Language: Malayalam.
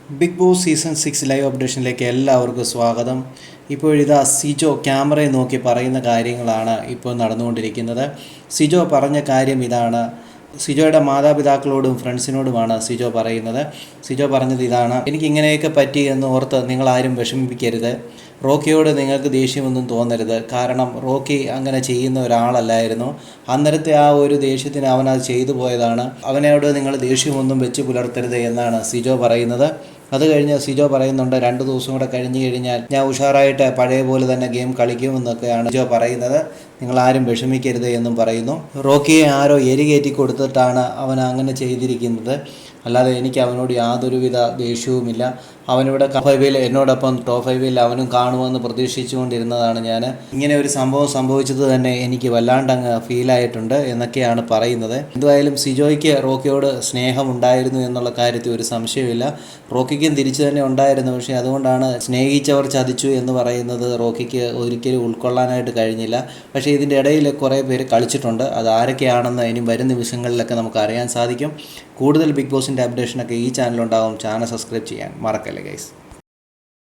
ബിഗ് ബോസ് സീസൺ 6 ലൈവ് അപ്ഡേഷനിലേക്ക് എല്ലാവർക്കും സ്വാഗതം. ഇപ്പോഴിതാ സിജോ ക്യാമറയെ നോക്കി പറയുന്ന കാര്യങ്ങളാണ് ഇപ്പോൾ നടന്നുകൊണ്ടിരിക്കുന്നത്. സിജോ പറഞ്ഞ കാര്യം ഇതാണ്. സിജോയുടെ മാതാപിതാക്കളോടും ഫ്രണ്ട്സിനോടുമാണ് സിജോ പറയുന്നത്. സിജോ പറഞ്ഞത് ഇതാണ്: എനിക്കിങ്ങനെയൊക്കെ പറ്റി എന്ന് ഓർത്ത് നിങ്ങളാരും വിഷമിപ്പിക്കരുത്. റോക്കിയോട് നിങ്ങൾക്ക് ദേഷ്യമൊന്നും തോന്നരുത്. കാരണം റോക്കി അങ്ങനെ ചെയ്യുന്ന ഒരാളല്ലായിരുന്നു. അന്നേരത്തെ ആ ഒരു ദേഷ്യത്തിന് അവനത് ചെയ്തു പോയതാണ്. അവനോട് നിങ്ങൾ ദേഷ്യമൊന്നും വെച്ച് പുലർത്തരുത് എന്നാണ് സിജോ പറയുന്നത്. അത് കഴിഞ്ഞ് സിജോ പറയുന്നുണ്ട്, 2 ദിവസം കൂടെ കഴിഞ്ഞ് കഴിഞ്ഞാൽ ഞാൻ ഉഷാറായിട്ട് പഴയ പോലെ തന്നെ ഗെയിം കളിക്കുമെന്നൊക്കെയാണ് സിജോ പറയുന്നത്. നിങ്ങളാരും വിഷമിക്കരുത് എന്നും പറയുന്നു. റോക്കിയെ ആരോ എരികേറ്റി കൊടുത്തിട്ടാണ് അവൻ അങ്ങനെ ചെയ്തിരിക്കുന്നത്. അല്ലാതെ എനിക്ക് അവനോട് യാതൊരുവിധ ദേഷ്യവുമില്ല. അവനിവിടെ ടോപ്പ് 5-ൽ എന്നോടൊപ്പം ടോപ്പ് 5-ൽ അവനും കാണുമെന്ന് പ്രതീക്ഷിച്ചുകൊണ്ടിരുന്നതാണ് ഞാൻ. ഇങ്ങനെ ഒരു സംഭവം സംഭവിച്ചത് തന്നെ എനിക്ക് വല്ലാണ്ടങ്ങ് ഫീലായിട്ടുണ്ട് എന്നൊക്കെയാണ് പറയുന്നത്. എന്തായാലും സിജോയ്ക്ക് റോക്കിയോട് സ്നേഹമുണ്ടായിരുന്നു എന്നുള്ള കാര്യത്തിൽ ഒരു സംശയമില്ല. റോക്കിക്കും തിരിച്ചു തന്നെ ഉണ്ടായിരുന്നു. പക്ഷേ അതുകൊണ്ടാണ് സ്നേഹിച്ചവർ ചതിച്ചു എന്ന് പറയുന്നത് റോക്കിക്ക് ഒരിക്കലും ഉൾക്കൊള്ളാനായിട്ട് കഴിഞ്ഞില്ല. പക്ഷേ ഇതിൻ്റെ ഇടയിൽ കുറേ പേര് കളിച്ചിട്ടുണ്ട്. അത് ആരൊക്കെയാണെന്ന് ഇനി വരും നിമിഷങ്ങളിലൊക്കെ നമുക്ക് അറിയാൻ സാധിക്കും. കൂടുതൽ ബിഗ് ബോസിൻ്റെ അപ്ഡേഷനൊക്കെ ഈ ചാനലുണ്ടാകും. ചാനൽ സബ്സ്ക്രൈബ് ചെയ്യാൻ മറക്കല്ലേ ഗൈസ്.